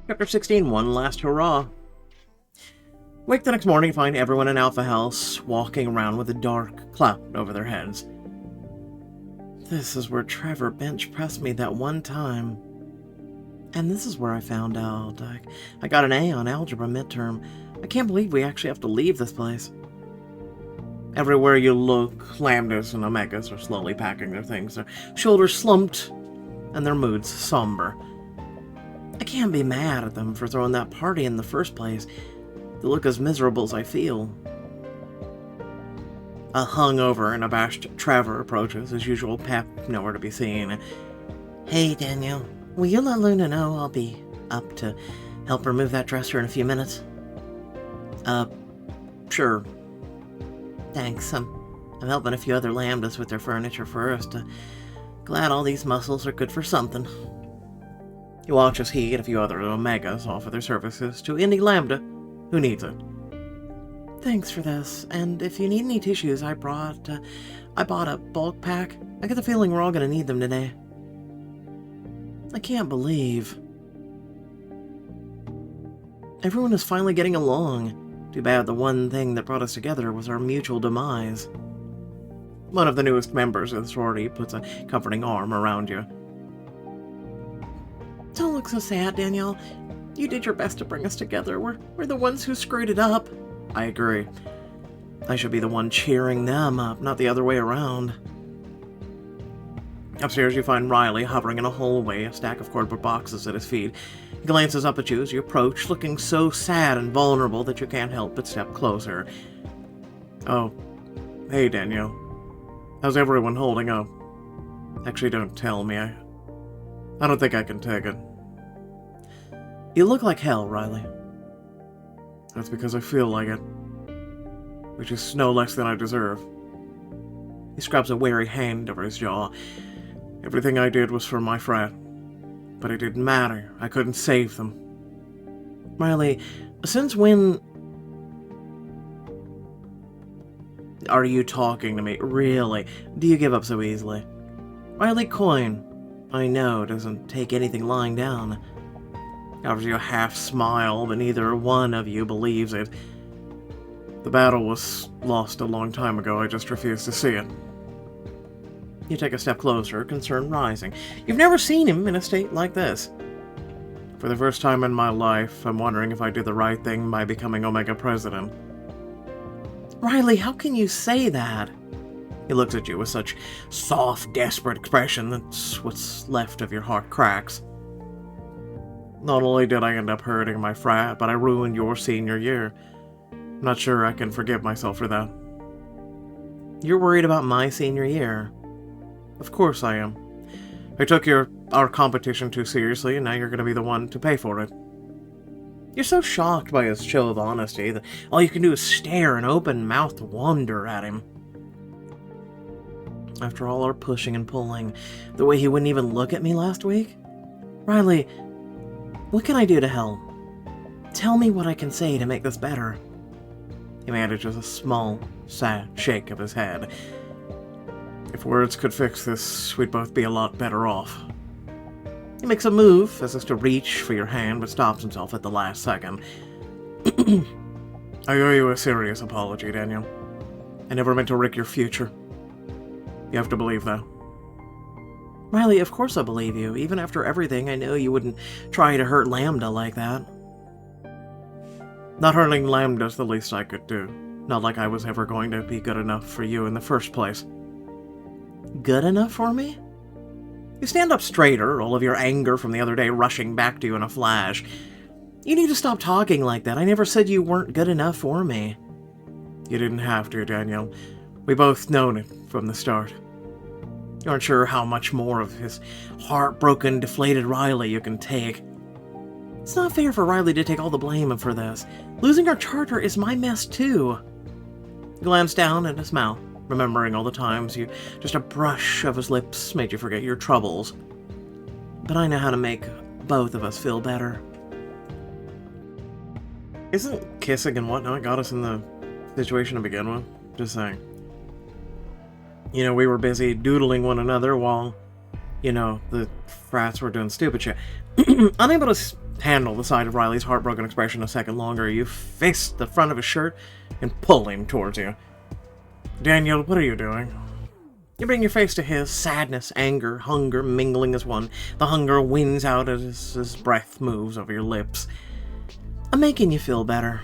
Chapter 16, One Last Hurrah. Wake the next morning to find everyone in Alpha House walking around with a dark cloud over their heads. This is where Trevor bench pressed me that one time. And this is where I found out I got an A on algebra midterm. I can't believe we actually have to leave this place. Everywhere you look, lambdas and omegas are slowly packing their things, their shoulders slumped and their moods somber. I can't be mad at them for throwing that party in the first place. They look as miserable as I feel. A hungover and abashed Trevor approaches, his usual pep nowhere to be seen. Hey, Daniel, will you let Luna know I'll be up to help her move that dresser in a few minutes? Sure. Thanks, I'm helping a few other lambdas with their furniture first. Glad all these muscles are good for something. You watch as he and a few other omegas offer their services to any lambda who needs it. Thanks for this, and if you need any tissues, I bought a bulk pack. I get the feeling we're all going to need them today. I can't believe everyone is finally getting along. Too bad the one thing that brought us together was our mutual demise. One of the newest members of the sorority puts a comforting arm around you. Don't look so sad, Danielle. You did your best to bring us together. We're the ones who screwed it up. I agree. I should be the one cheering them up, not the other way around. Upstairs, you find Riley hovering in a hallway, a stack of cardboard boxes at his feet. He glances up at you as you approach, looking so sad and vulnerable that you can't help but step closer. Oh, hey, Danielle. How's everyone holding up? Actually, don't tell me. I don't think I can take it. You look like hell, Riley. That's because I feel like it. Which is no less than I deserve. He scrubs a weary hand over his jaw. Everything I did was for my frat. But it didn't matter. I couldn't save them. Riley, since when are you talking to me? Really? Do you give up so easily? Riley Coyne, I know, doesn't take anything lying down. Offers you a half smile, but neither one of you believes it. The battle was lost a long time ago, I just refuse to see it. You take a step closer, concern rising. You've never seen him in a state like this. For the first time in my life, I'm wondering if I did the right thing by becoming Omega President. Riley, how can you say that? He looks at you with such soft, desperate expression that what's left of your heart cracks. Not only did I end up hurting my frat, but I ruined your senior year. I'm not sure I can forgive myself for that. You're worried about my senior year? Of course I am. I took our competition too seriously, and now you're going to be the one to pay for it. You're so shocked by his show of honesty that all you can do is stare in open-mouthed wonder at him. After all our pushing and pulling, the way he wouldn't even look at me last week? Riley, what can I do to help? Tell me what I can say to make this better. He manages a small, sad shake of his head. If words could fix this, we'd both be a lot better off. He makes a move, as if to reach for your hand, but stops himself at the last second. I owe you a serious apology, Daniel. I never meant to wreck your future. You have to believe that. Riley, of course I believe you. Even after everything, I know you wouldn't try to hurt Lambda like that. Not hurting Lambda's the least I could do. Not like I was ever going to be good enough for you in the first place. Good enough for me? You stand up straighter, all of your anger from the other day rushing back to you in a flash. You need to stop talking like that. I never said you weren't good enough for me. You didn't have to, Daniel. We both known it from the start. You aren't sure how much more of his heartbroken, deflated Riley you can take. It's not fair for Riley to take all the blame for this. Losing our charter is my mess too. He glanced down at his mouth, remembering all the times just a brush of his lips made you forget your troubles. But I know how to make both of us feel better. Isn't kissing and whatnot got us in the situation to begin with? Just saying. You know, we were busy doodling one another while, the frats were doing stupid shit. Unable to handle the sight of Riley's heartbroken expression a second longer. You fist the front of his shirt and pull him towards you. Daniel, what are you doing? You bring your face to his, sadness, anger, hunger mingling as one. The hunger wins out as his breath moves over your lips. I'm making you feel better,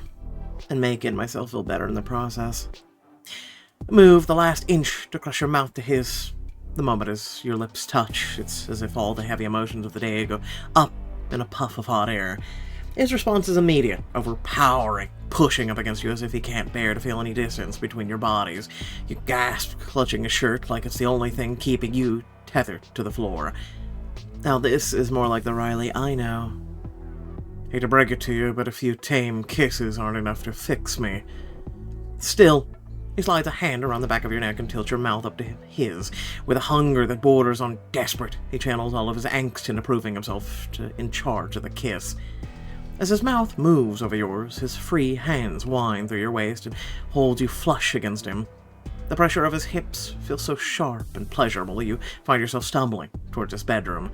and making myself feel better in the process. Move the last inch to crush your mouth to his. The moment as your lips touch, it's as if all the heavy emotions of the day go up in a puff of hot air. His response is immediate, overpowering, pushing up against you as if he can't bear to feel any distance between your bodies. You gasp, clutching his shirt like it's the only thing keeping you tethered to the floor. Now this is more like the Riley I know. Hate to break it to you, but a few tame kisses aren't enough to fix me. Still, he slides a hand around the back of your neck and tilts your mouth up to his. With a hunger that borders on desperate, he channels all of his angst into proving himself in charge of the kiss. As his mouth moves over yours, his free hands wind through your waist and hold you flush against him. The pressure of his hips feels so sharp and pleasurable that you find yourself stumbling towards his bedroom.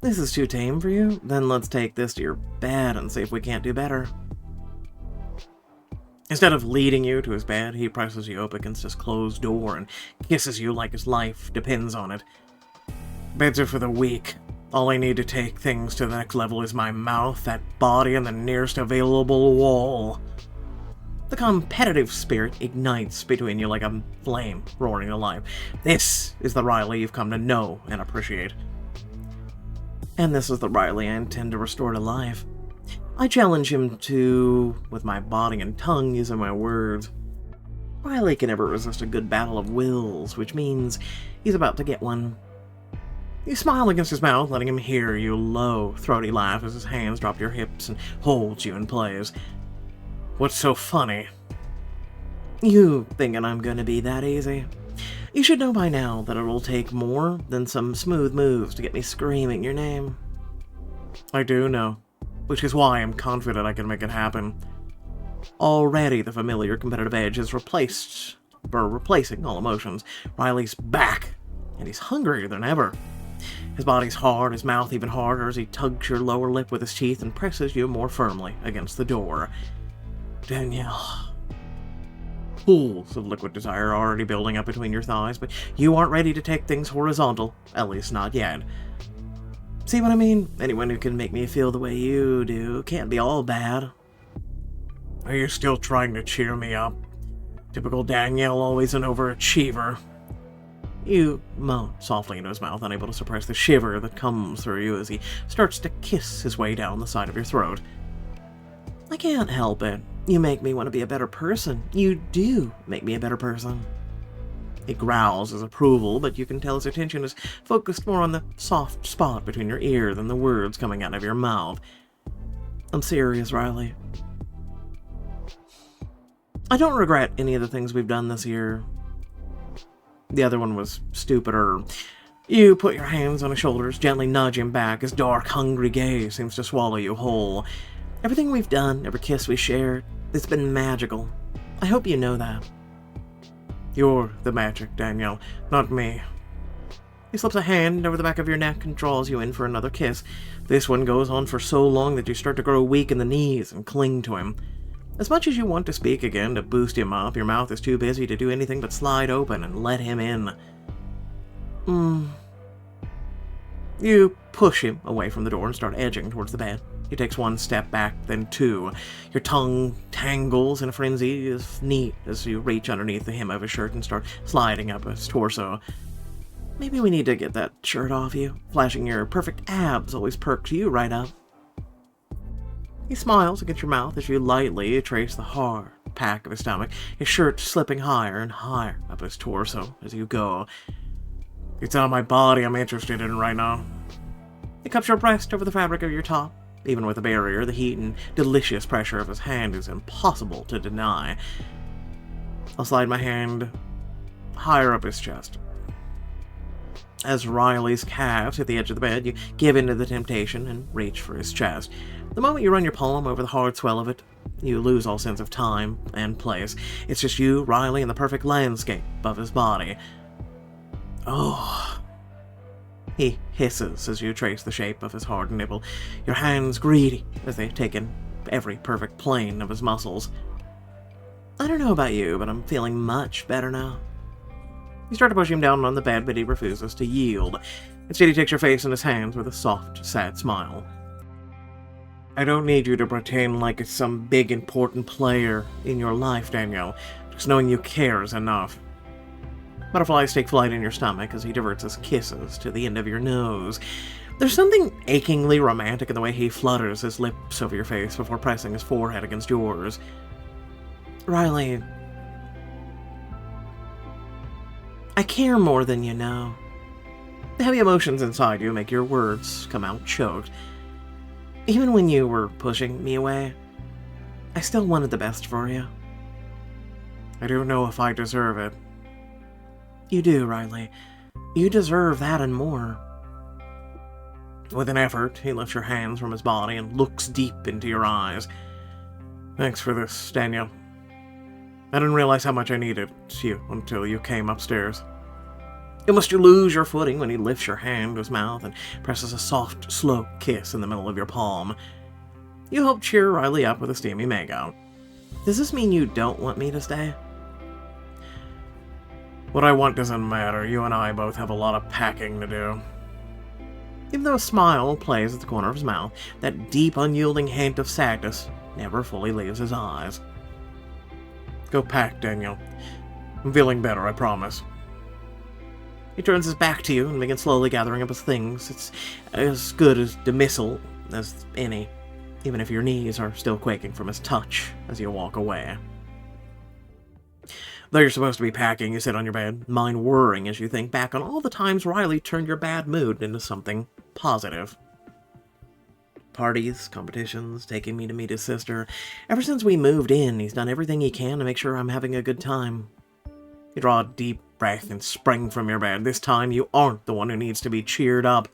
This is too tame for you? Then let's take this to your bed and see if we can't do better. Instead of leading you to his bed, he presses you up against his closed door and kisses you like his life depends on it. Beds are for the weak. All I need to take things to the next level is my mouth, that body, and the nearest available wall. The competitive spirit ignites between you like a flame roaring to life. This is the Riley you've come to know and appreciate. And this is the Riley I intend to restore to life. I challenge him to, with my body and tongue, using my words. Riley can never resist a good battle of wills, which means he's about to get one. You smile against his mouth, letting him hear you low, throaty laugh as his hands drop your hips and holds you in place. What's so funny? You thinking I'm gonna be that easy? You should know by now that it'll take more than some smooth moves to get me screaming your name. I do know, which is why I'm confident I can make it happen. Already the familiar competitive edge is replacing all emotions. Riley's back, and he's hungrier than ever. His body's hard, his mouth even harder as he tugs your lower lip with his teeth and presses you more firmly against the door. Danielle. Pools of liquid desire are already building up between your thighs, but you aren't ready to take things horizontal, at least not yet. See what I mean? Anyone who can make me feel the way you do can't be all bad. Are you still trying to cheer me up? Typical Danielle, always an overachiever. You moan softly into his mouth, unable to suppress the shiver that comes through you as he starts to kiss his way down the side of your throat. I can't help it. You make me want to be a better person. You do make me a better person. He growls his approval, but you can tell his attention is focused more on the soft spot between your ear than the words coming out of your mouth. I'm serious, Riley. I don't regret any of the things we've done this year. The other one was stupider. You put your hands on his shoulders, gently nudge him back. His dark, hungry gaze seems to swallow you whole. Everything we've done, every kiss we shared, it's been magical. I hope you know that. You're the magic, Danielle, not me. He slips a hand over the back of your neck and draws you in for another kiss. This one goes on for so long that you start to grow weak in the knees and cling to him. As much as you want to speak again to boost him up, your mouth is too busy to do anything but slide open and let him in. You push him away from the door and start edging towards the bed. He takes one step back, then two. Your tongue tangles in a frenzy as neat as you reach underneath the hem of his shirt and start sliding up his torso. Maybe we need to get that shirt off you. Flashing your perfect abs always perks you right up. He smiles against your mouth as you lightly trace the hard pack of his stomach, his shirt slipping higher and higher up his torso as you go. It's on my body I'm interested in right now. He cups your breast over the fabric of your top. Even with a barrier, the heat and delicious pressure of his hand is impossible to deny. I'll slide my hand higher up his chest. As Riley's calves hit the edge of the bed, you give in to the temptation and reach for his chest. The moment you run your palm over the hard swell of it, you lose all sense of time and place. It's just you, Riley, and the perfect landscape of his body. Oh. He hisses as you trace the shape of his hard nipple, your hands greedy as they take in every perfect plane of his muscles. I don't know about you, but I'm feeling much better now. You start to push him down on the bed, but he refuses to yield. Instead, he takes your face in his hands with a soft, sad smile. I don't need you to pretend like it's some big, important player in your life, Danielle. Just knowing you care is enough. Butterflies take flight in your stomach as he diverts his kisses to the end of your nose. There's something achingly romantic in the way he flutters his lips over your face before pressing his forehead against yours. Riley, I care more than you know. The heavy emotions inside you make your words come out choked. Even when you were pushing me away, I still wanted the best for you. I don't know if I deserve it. You do, Riley. You deserve that and more. With an effort, he lifts your hands from his body and looks deep into your eyes. Thanks for this, Daniel. I didn't realize how much I needed you until you came upstairs. Almost you lose your footing when he lifts your hand to his mouth and presses a soft, slow kiss in the middle of your palm. You help cheer Riley up with a steamy makeout. Does this mean you don't want me to stay? What I want doesn't matter. You and I both have a lot of packing to do. Even though a smile plays at the corner of his mouth, that deep, unyielding hint of sadness never fully leaves his eyes. Go pack, Daniel. I'm feeling better, I promise. He turns his back to you and begins slowly gathering up his things. It's as good as dismissal as any, even if your knees are still quaking from his touch as you walk away. Though you're supposed to be packing, you sit on your bed, mind whirring as you think back on all the times Riley turned your bad mood into something positive. Parties, competitions, taking me to meet his sister. Ever since we moved in, he's done everything he can to make sure I'm having a good time. You draw a deep breath and spring from your bed. This time, you aren't the one who needs to be cheered up.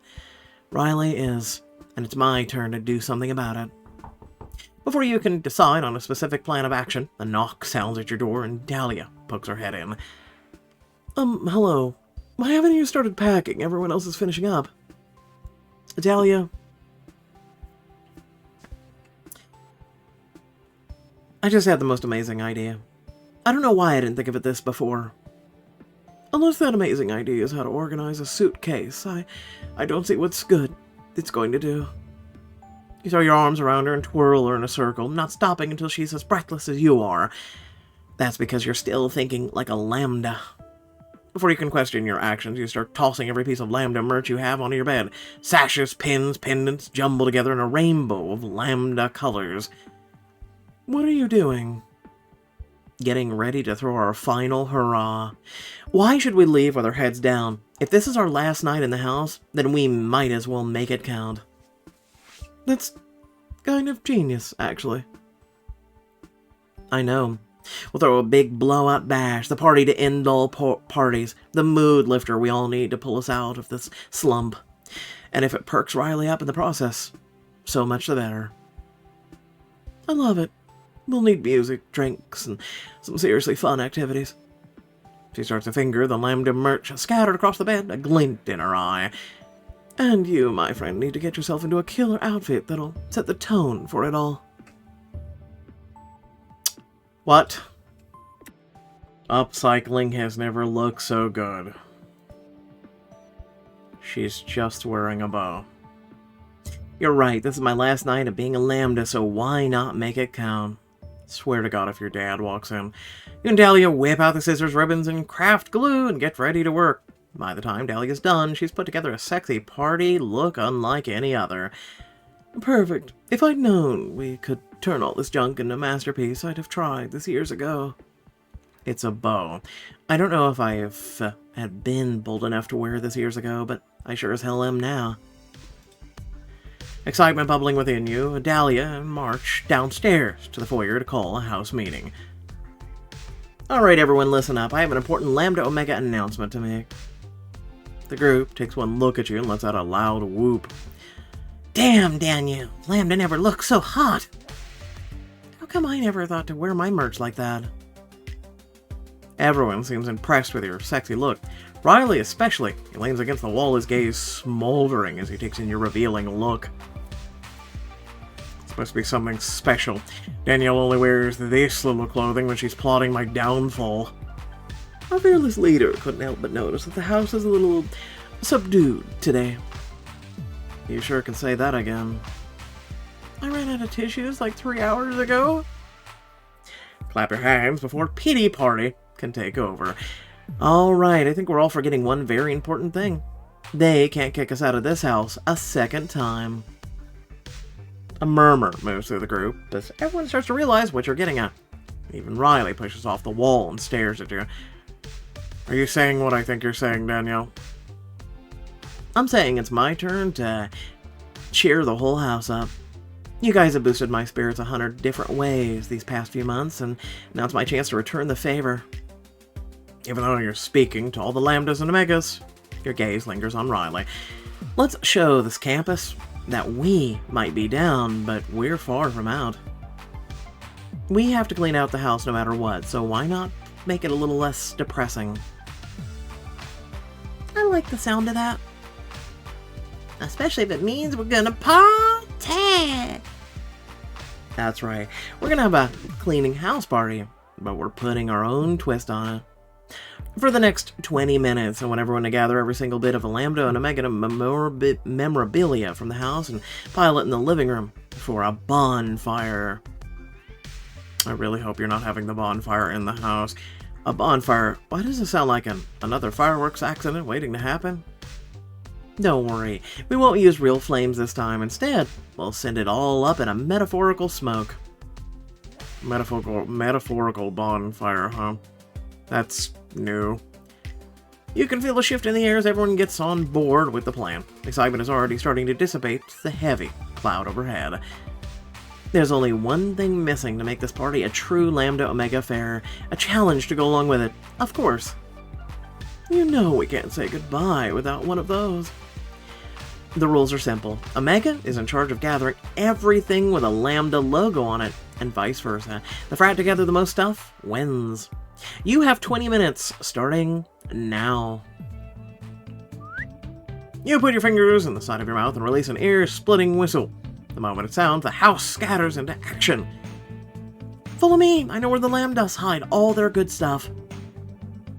Riley is, and it's my turn to do something about it. Before you can decide on a specific plan of action, a knock sounds at your door and Dahlia pokes her head in. Hello. Why haven't you started packing? Everyone else is finishing up. Dahlia. I just had the most amazing idea. I don't know why I didn't think of it this before. Unless that amazing idea is how to organize a suitcase, I don't see what's good it's going to do. You throw your arms around her and twirl her in a circle, not stopping until she's as breathless as you are. That's because you're still thinking like a lambda. Before you can question your actions, you start tossing every piece of lambda merch you have onto your bed. Sashes, pins, pendants, jumbled together in a rainbow of lambda colors. What are you doing? Getting ready to throw our final hurrah. Why should we leave with our heads down? If this is our last night in the house, then we might as well make it count. That's kind of genius, actually. I know. We'll throw a big blowout bash, the party to end all parties, the mood lifter we all need to pull us out of this slump. And if it perks Riley up in the process, so much the better. I love it. We'll need music, drinks, and some seriously fun activities. She starts to finger the lambda merch scattered across the bed, a glint in her eye. And you, my friend, need to get yourself into a killer outfit that'll set the tone for it all. What? Upcycling has never looked so good. She's just wearing a bow. You're right, this is my last night of being a lambda, so why not make it count? Swear to God if your dad walks in. You and Dahlia whip out the scissors, ribbons, and craft glue and get ready to work. By the time Dahlia's done, she's put together a sexy party look unlike any other. Perfect. If I'd known we could turn all this junk into a masterpiece, I'd have tried this years ago. It's a bow. I don't know if I had been bold enough to wear this years ago, but I sure as hell am now. Excitement bubbling within you, Dahlia march downstairs to the foyer to call a house meeting. Alright everyone, listen up. I have an important Lambda Omega announcement to make. The group takes one look at you and lets out a loud whoop. Damn, Daniel! Lambda never looked so hot! How come I never thought to wear my merch like that? Everyone seems impressed with your sexy look. Riley especially. He leans against the wall, his gaze smoldering as he takes in your revealing look. It's supposed to be something special. Danielle only wears this little clothing when she's plotting my downfall. Our fearless leader couldn't help but notice that the house is a little subdued today. You sure can say that again. I ran out of tissues like 3 hours ago. Clap your hands before pity party can take over. Alright, I think we're all forgetting one very important thing. They can't kick us out of this house a second time. A murmur moves through the group as everyone starts to realize what you're getting at. Even Riley pushes off the wall and stares at you. Are you saying what I think you're saying, Danielle? I'm saying it's my turn to cheer the whole house up. You guys have boosted my spirits 100 different ways these past few months, and now it's my chance to return the favor. Even though you're speaking to all the lambdas and omegas, your gaze lingers on Riley. Let's show this campus that we might be down, but we're far from out. We have to clean out the house no matter what, so why not make it a little less depressing? I like the sound of that. Especially if it means we're gonna party! That's right, we're gonna have a cleaning house party, but we're putting our own twist on it. For the next 20 minutes, I want everyone to gather every single bit of a lambda and omega memorabilia from the house and pile it in the living room for a bonfire. I really hope you're not having the bonfire in the house. A bonfire? Why does it sound like another fireworks accident waiting to happen? Don't worry, we won't use real flames this time. Instead, we'll send it all up in a metaphorical smoke. Metaphorical bonfire, huh? That's new. You can feel a shift in the air as everyone gets on board with the plan. Excitement is already starting to dissipate the heavy cloud overhead. There's only one thing missing to make this party a true Lambda Omega affair, a challenge to go along with it, of course. You know we can't say goodbye without one of those. The rules are simple. Omega is in charge of gathering everything with a Lambda logo on it, and vice versa. The frat to gather the most stuff wins. You have 20 minutes, starting now. You put your fingers in the side of your mouth and release an ear-splitting whistle. The moment it sounds, the house scatters into action. Follow me, I know where the Lambdas hide all their good stuff.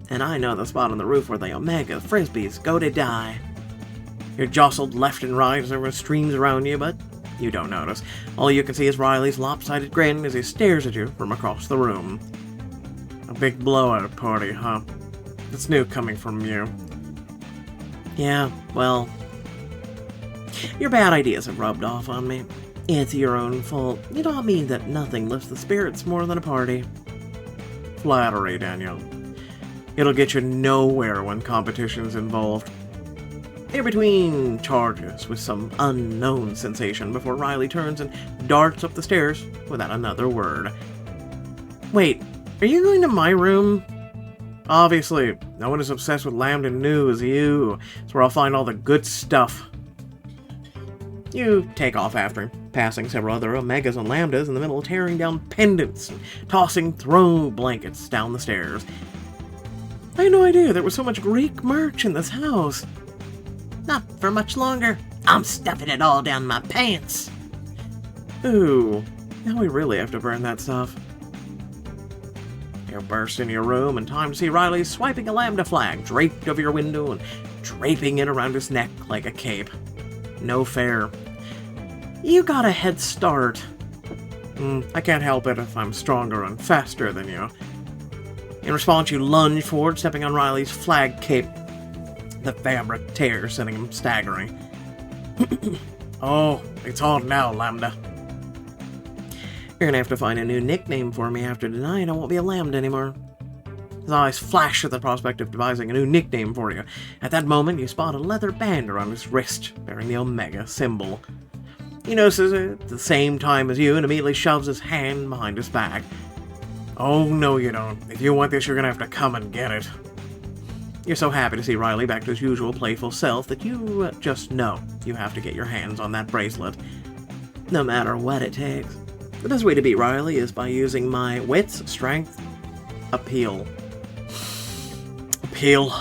And I know the spot on the roof where the Omega Frisbees go to die. You're jostled left and right as everyone streams around you, but you don't notice. All you can see is Riley's lopsided grin as he stares at you from across the room. A big blowout party, huh? That's new coming from you. Yeah, well, your bad ideas have rubbed off on me. It's your own fault. You don't mean that nothing lifts the spirits more than a party. Flattery, Daniel. It'll get you nowhere when competition's involved. You're between charges with some unknown sensation before Riley turns and darts up the stairs without another word. Wait, are you going to my room? Obviously, no one is obsessed with Lambda New as you. It's where I'll find all the good stuff. You take off after him, passing several other Omegas and Lambdas in the middle, tearing down pendants and tossing throw blankets down the stairs. I had no idea there was so much Greek merch in this house. Not for much longer. I'm stuffing it all down my pants. Ooh, now we really have to burn that stuff. You burst into your room in time to see Riley swiping a Lambda flag draped over your window and draping it around his neck like a cape. No fair. You got a head start. I can't help it if I'm stronger and faster than you. In response, you lunge forward, stepping on Riley's flag cape. The fabric tears, sending him staggering. Oh, it's on now, Lambda. You're gonna have to find a new nickname for me after tonight. I won't be a Lambda anymore. His eyes flash at the prospect of devising a new nickname for you. At that moment, you spot a leather band around his wrist, bearing the Omega symbol. He notices it at the same time as you and immediately shoves his hand behind his back. Oh, no you don't. If you want this, you're gonna have to come and get it. You're so happy to see Riley back to his usual playful self that you just know you have to get your hands on that bracelet. No matter what it takes. The best way to beat Riley is by using my wits, strength, appeal. Appeal.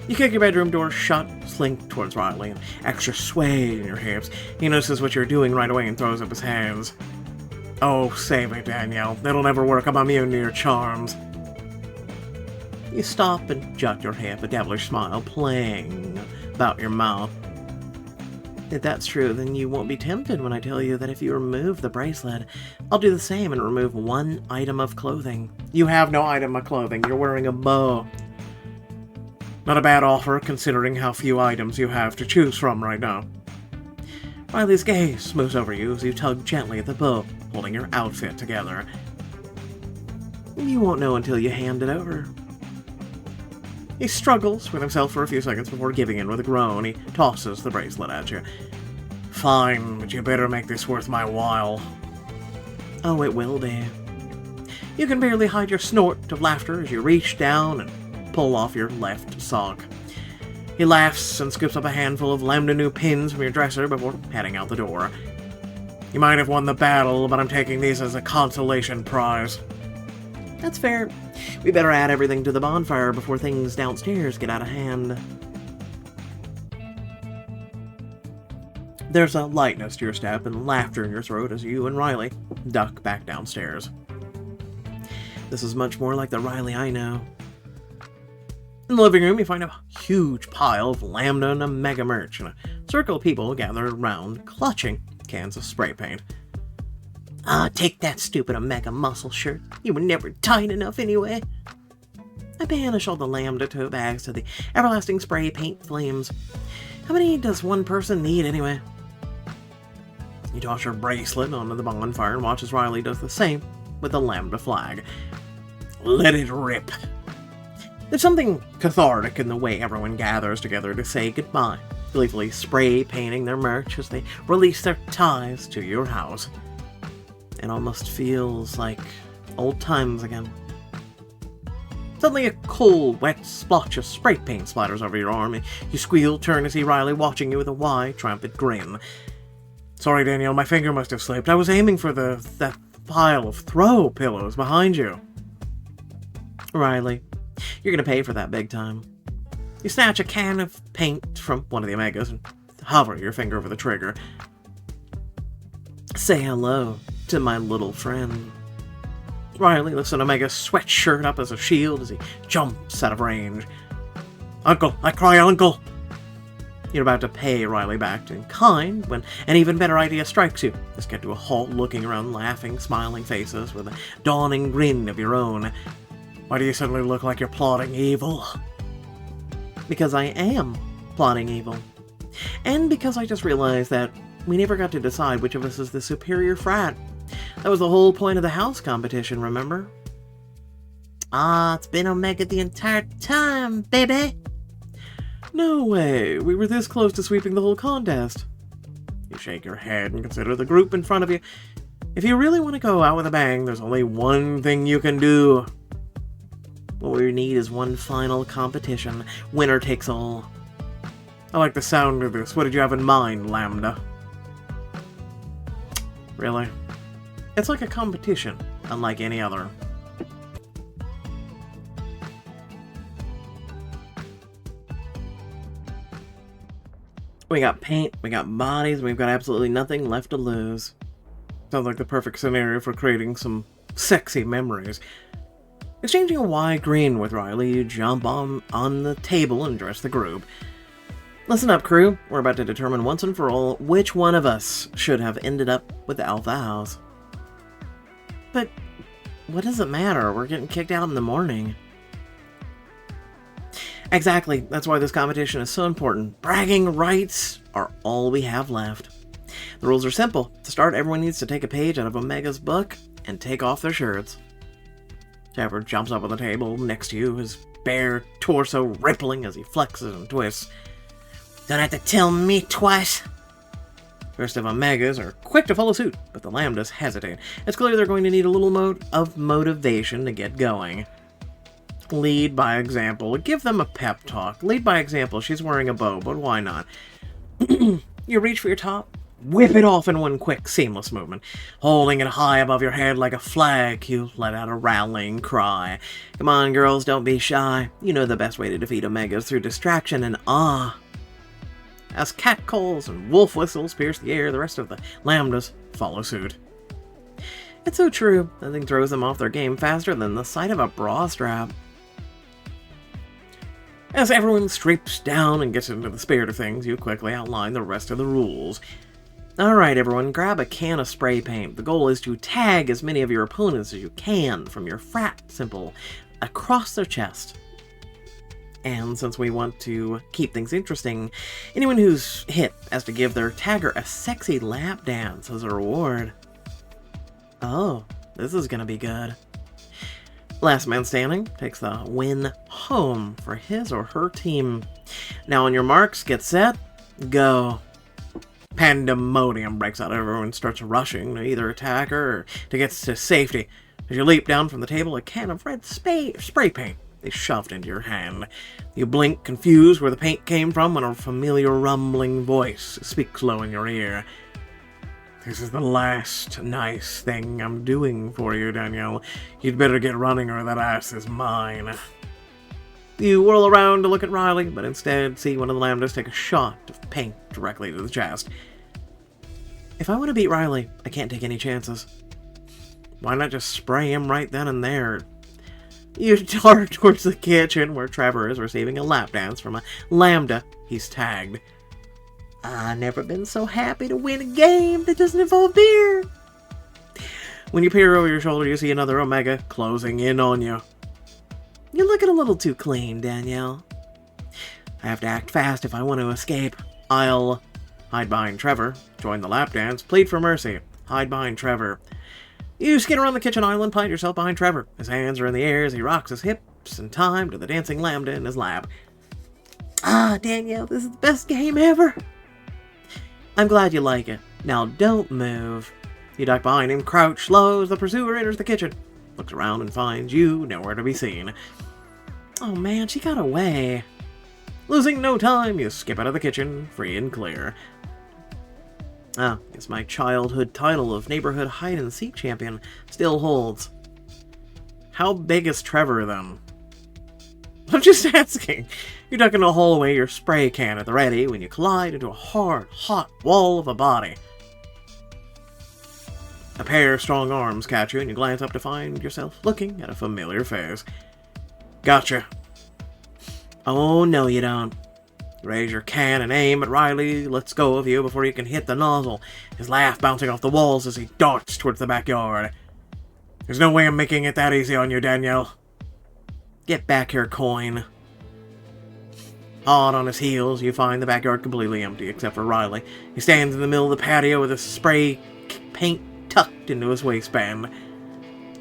You kick your bedroom door shut, slink towards Riley, an extra sway in your hips. He notices what you're doing right away and throws up his hands. Oh, save me, Danielle. It'll never work. I'm immune to your charms. You stop and jut your hip, a devilish smile playing about your mouth. If that's true, then you won't be tempted when I tell you that if you remove the bracelet, I'll do the same and remove one item of clothing. You have no item of clothing. You're wearing a bow. Not a bad offer, considering how few items you have to choose from right now. Riley's gaze moves over you as you tug gently at the bow, holding your outfit together. You won't know until you hand it over. He struggles with himself for a few seconds before giving in with a groan. He tosses the bracelet at you. Fine, but you better make this worth my while. Oh, it will be. You can barely hide your snort of laughter as you reach down and pull off your left sock. He laughs and scoops up a handful of lambda new pins from your dresser before heading out the door. You might have won the battle, but I'm taking these as a consolation prize. That's fair. We better add everything to the bonfire before things downstairs get out of hand. There's a lightness to your step and laughter in your throat as you and Riley duck back downstairs. This is much more like the Riley I know. In the living room, you find a huge pile of Lambda and Omega merch, and a circle of people gathered around, clutching cans of spray paint. Ah, take that stupid Omega muscle shirt. You were never tight enough anyway. I banish all the Lambda tote bags to the everlasting spray paint flames. How many does one person need anyway? You toss your bracelet onto the bonfire and watch as Riley does the same with the Lambda flag. Let it rip. There's something cathartic in the way everyone gathers together to say goodbye, gleefully spray painting their merch as they release their ties to your house. It almost feels like old times again. Suddenly a cold, wet splotch of spray paint splatters over your arm. You squeal, turn to see Riley watching you with a wide, triumphant grin. Sorry, Danielle, my finger must have slipped. I was aiming for that pile of throw pillows behind you. Riley, you're gonna pay for that big time. You snatch a can of paint from one of the Omegas and hover your finger over the trigger. Say hello to my little friend. Riley lifts an Omega sweatshirt up as a shield as he jumps out of range. Uncle! I cry uncle! You're about to pay Riley back in kind when an even better idea strikes you. Just get to a halt, looking around, laughing, smiling faces with a dawning grin of your own. Why do you suddenly look like you're plotting evil? Because I am plotting evil. And because I just realized that we never got to decide which of us is the superior frat. That was the whole point of the house competition, remember? Ah, it's been Omega the entire time, baby! No way, we were this close to sweeping the whole contest. You shake your head and consider the group in front of you. If you really want to go out with a bang, there's only one thing you can do. What we need is one final competition. Winner takes all. I like the sound of this. What did you have in mind, Lambda? Really? It's like a competition, unlike any other. We got paint, we got bodies, we've got absolutely nothing left to lose. Sounds like the perfect scenario for creating some sexy memories. Exchanging a wide grin with Riley, you jump on the table and address the group. Listen up, crew. We're about to determine once and for all which one of us should have ended up with the Alpha House. But what does it matter? We're getting kicked out in the morning. Exactly. That's why this competition is so important. Bragging rights are all we have left. The rules are simple. To start, everyone needs to take a page out of Omega's book and take off their shirts. Trevor jumps up on the table next to you, his bare torso rippling as he flexes and twists. Don't have to tell me twice. The rest of Omegas are quick to follow suit, but the Lambdas hesitate. It's clear they're going to need a little of motivation to get going. Lead by example. Give them a pep talk. Lead by example. She's wearing a bow, but why not? You reach for your top, whip it off in one quick, seamless movement. Holding it high above your head like a flag, you let out a rallying cry. Come on, girls, don't be shy. You know the best way to defeat Omegas through distraction and awe. As catcalls and wolf whistles pierce the air, the rest of the lambdas follow suit. It's so true. Nothing throws them off their game faster than the sight of a bra strap. As everyone streeps down and gets into the spirit of things, you quickly outline the rest of the rules. Alright everyone, grab a can of spray paint. The goal is to tag as many of your opponents as you can from your frat symbol across their chest. And since we want to keep things interesting, anyone who's hit has to give their tagger a sexy lap dance as a reward. Oh, this is gonna be good. Last man standing takes the win home for his or her team. Now on your marks, get set, go. Pandemonium breaks out. Everyone starts rushing to either attack her or to get to safety. As you leap down from the table, a can of red spray paint is shoved into your hand. You blink, confused where the paint came from, when a familiar rumbling voice speaks low in your ear. This is the last nice thing I'm doing for you, Danielle. You'd better get running or that ass is mine. You whirl around to look at Riley, but instead see one of the lambdas take a shot of paint directly to the chest. If I want to beat Riley, I can't take any chances. Why not just spray him right then and there? You dart towards the kitchen where Trevor is receiving a lap dance from a lambda he's tagged. I've never been so happy to win a game that doesn't involve beer. When you peer over your shoulder, you see another Omega closing in on you. You're looking a little too clean, Danielle. I have to act fast if I want to escape. I'll hide behind Trevor, join the lap dance, plead for mercy, hide behind Trevor. You skid around the kitchen island, plant yourself behind Trevor. His hands are in the air as he rocks his hips in time to the dancing lambda in his lap. Ah, Danielle, this is the best game ever. I'm glad you like it. Now don't move. You duck behind him, crouch low as the pursuer enters the kitchen. Looks around and finds you nowhere to be seen. Oh man, she got away. Losing no time, you skip out of the kitchen, free and clear. Ah, guess my childhood title of neighborhood hide-and-seek champion still holds. How big is Trevor, then? I'm just asking. You duck into a hallway, your spray can at the ready, when you collide into a hard, hot wall of a body. A pair of strong arms catch you, and you glance up to find yourself looking at a familiar face. Gotcha. Oh, no you don't. You raise your can and aim at Riley, lets go of you before you can hit the nozzle, his laugh bouncing off the walls as he darts towards the backyard. There's no way I'm making it that easy on you, Danielle. Get back here, coin. Hot on his heels, you find the backyard completely empty, except for Riley. He stands in the middle of the patio with his spray paint tucked into his waistband.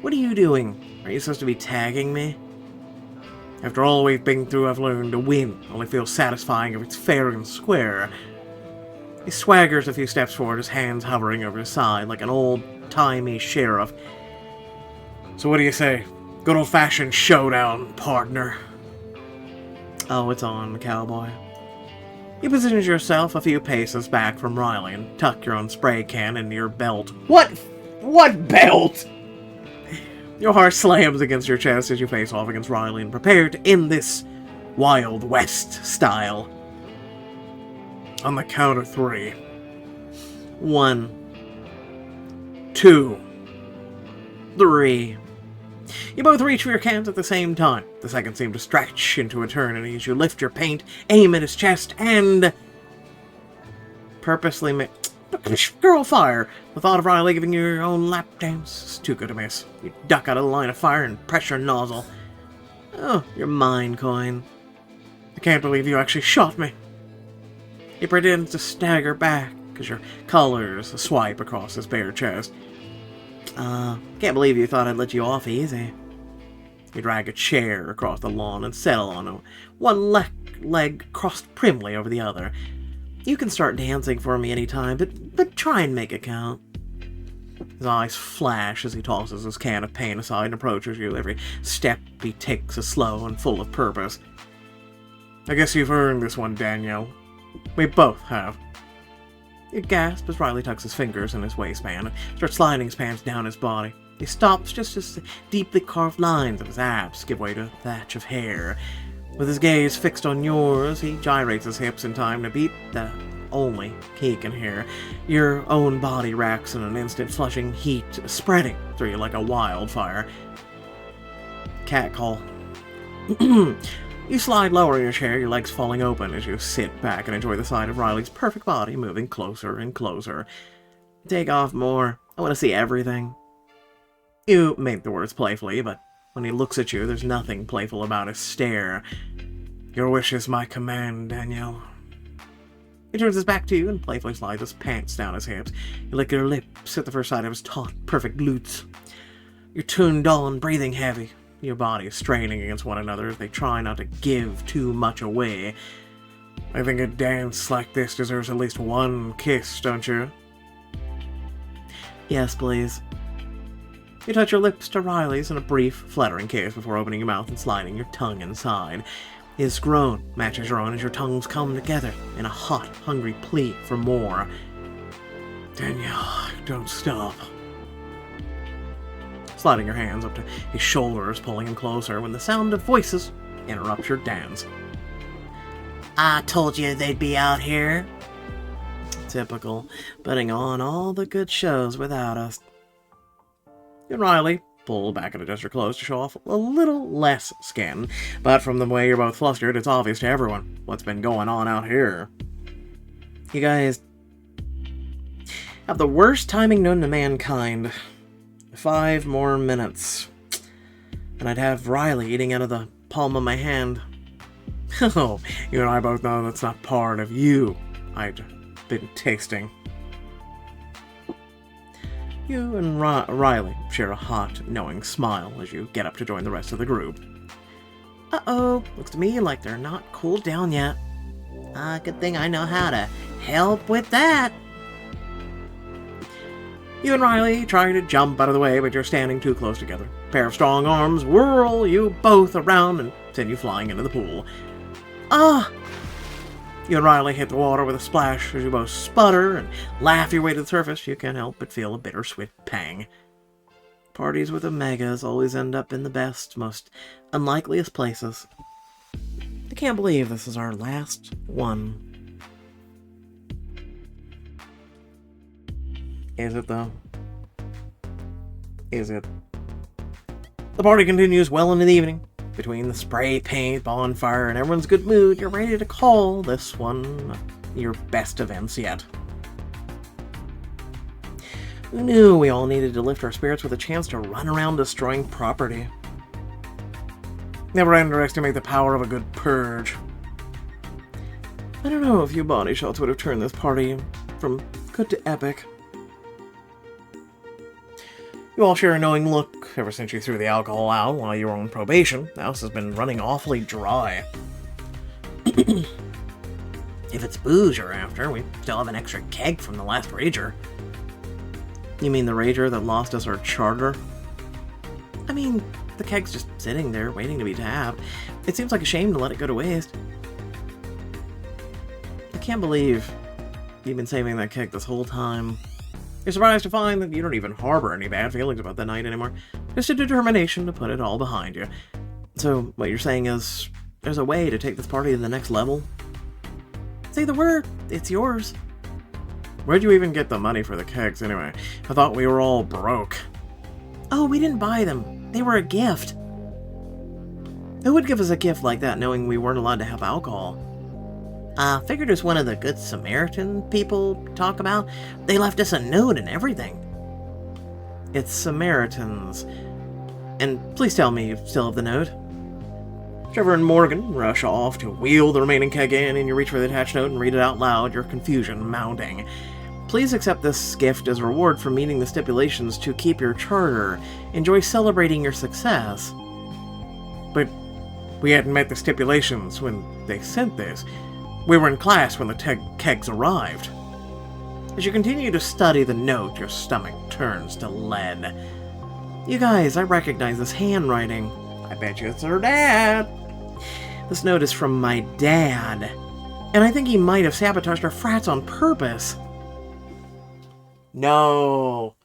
What are you doing? Are you supposed to be tagging me? After all we've been through, I've learned to win only feels satisfying if it's fair and square. He swaggers a few steps forward, his hands hovering over his side like an old-timey sheriff. So what do you say? Good old-fashioned showdown, partner. Oh, it's on, cowboy. You position yourself a few paces back from Riley and tuck your own spray can into your belt. What belt? Your heart slams against your chest as you face off against Riley and prepare to end this Wild West style. On the count of 3. 1, 2, 3. You both reach for your cans at the same time. The seconds seem to stretch into eternity as you lift your paint, aim at his chest, and purposely make... Girl, fire! The thought of Riley giving you your own lap dance is too good to miss. You duck out of the line of fire and press your nozzle. Oh, you're mine, coin. I can't believe you actually shot me. He pretends to stagger back as your colors swipe across his bare chest. Can't believe you thought I'd let you off easy. You drag a chair across the lawn and settle on one leg crossed primly over the other. You can start dancing for me anytime, but try and make it count. His eyes flash as he tosses his can of paint aside and approaches you. Every step he takes is slow and full of purpose. I guess you've earned this one, Danielle. We both have. You gasp as Riley tucks his fingers in his waistband and starts sliding his pants down his body. He stops just as the deeply carved lines of his abs give way to a thatch of hair. With his gaze fixed on yours, he gyrates his hips in time to beat the only he can hear. Your own body racks in an instant, flushing heat spreading through you like a wildfire. Cat call. You slide lower in your chair, your legs falling open as you sit back and enjoy the sight of Riley's perfect body moving closer and closer. Take off more. I want to see everything. You make the words playfully, but when he looks at you, there's nothing playful about his stare. Your wish is my command, Danielle. He turns his back to you and playfully slides his pants down his hips. You lick your lips at the first sight of his taut, perfect glutes. You're tuned on, breathing heavy. Your bodies straining against one another as they try not to give too much away. I think a dance like this deserves at least one kiss, don't you? Yes, please. You touch your lips to Riley's in a brief, fluttering kiss before opening your mouth and sliding your tongue inside. His groan matches your own as your tongues come together in a hot, hungry plea for more. Danielle, don't stop. Sliding your hands up to his shoulders, pulling him closer when the sound of voices interrupts your dance. I told you they'd be out here. Typical, putting on all the good shows without us. You and Riley pull back and adjust your clothes to show off a little less skin, but from the way you're both flustered, it's obvious to everyone what's been going on out here. You guys have the worst timing known to mankind. 5 more minutes, and I'd have Riley eating out of the palm of my hand. Oh, you and I both know that's not part of you I'd been tasting. You and Riley share a hot, knowing smile as you get up to join the rest of the group. Uh-oh, looks to me like they're not cooled down yet. Good thing I know how to help with that. You and Riley try to jump out of the way, but you're standing too close together. A pair of strong arms whirl you both around and send you flying into the pool. Ah! You and Riley hit the water with a splash as you both sputter and laugh your way to the surface. You can't help but feel a bittersweet pang. Parties with Omegas always end up in the best, most unlikeliest places. I can't believe this is our last one. Is it, though? Is it? The party continues well into the evening. Between the spray paint, bonfire, and everyone's good mood, you're ready to call this one your best events yet. Who knew we all needed to lift our spirits with a chance to run around destroying property? Never underestimate the power of a good purge. I don't know if you body shots would have turned this party from good to epic. You all share a knowing look. Ever since you threw the alcohol out while you were on probation, the house has been running awfully dry. If it's booze you're after, we still have an extra keg from the last rager. You mean the rager that lost us our charter? I mean, the keg's just sitting there waiting to be tapped. It seems like a shame to let it go to waste. I can't believe you've been saving that keg this whole time. You're surprised to find that you don't even harbor any bad feelings about that night anymore. Just a determination to put it all behind you. So, what you're saying is, there's a way to take this party to the next level? Say the word, it's yours. Where'd you even get the money for the kegs anyway? I thought we were all broke. Oh, we didn't buy them. They were a gift. Who would give us a gift like that knowing we weren't allowed to have alcohol? Figured it was one of the Good Samaritan people talk about. They left us a note and everything. It's Samaritans. And please tell me you still have the note. Trevor and Morgan rush off to wheel the remaining keg in, and you reach for the attached note and read it out loud, your confusion mounting. Please accept this gift as a reward for meeting the stipulations to keep your charter. Enjoy celebrating your success. But we hadn't met the stipulations when they sent this. We were in class when the kegs arrived. As you continue to study the note, your stomach turns to lead. You guys, I recognize this handwriting. I bet you it's her dad. This note is from my dad, and I think he might have sabotaged our frats on purpose. No.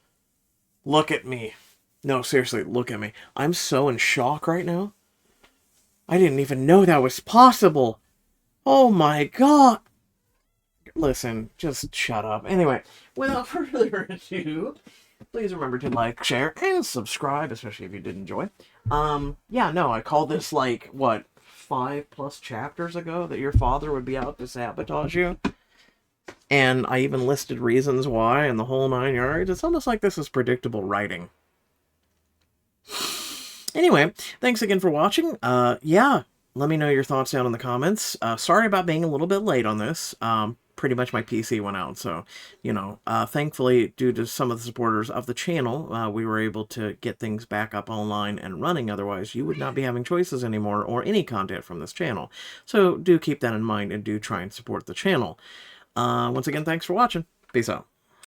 Look at me. No, seriously, look at me. I'm so in shock right now. I didn't even know that was possible. Oh my god. Listen, just shut up. Anyway, without further ado, please remember to like, share, and subscribe, especially if you did enjoy. Yeah, no, I called this like, what, 5+ chapters ago that your father would be out to sabotage you? And I even listed reasons why and the whole 9 yards. It's almost like this is predictable writing. Anyway, thanks again for watching. Yeah, let me know your thoughts down in the comments. Sorry about being a little bit late on this. Pretty much my PC went out, so, thankfully, due to some of the supporters of the channel, we were able to get things back up online and running. Otherwise, you would not be having choices anymore or any content from this channel. So do keep that in mind and do try and support the channel. Once again, thanks for watching. Peace out.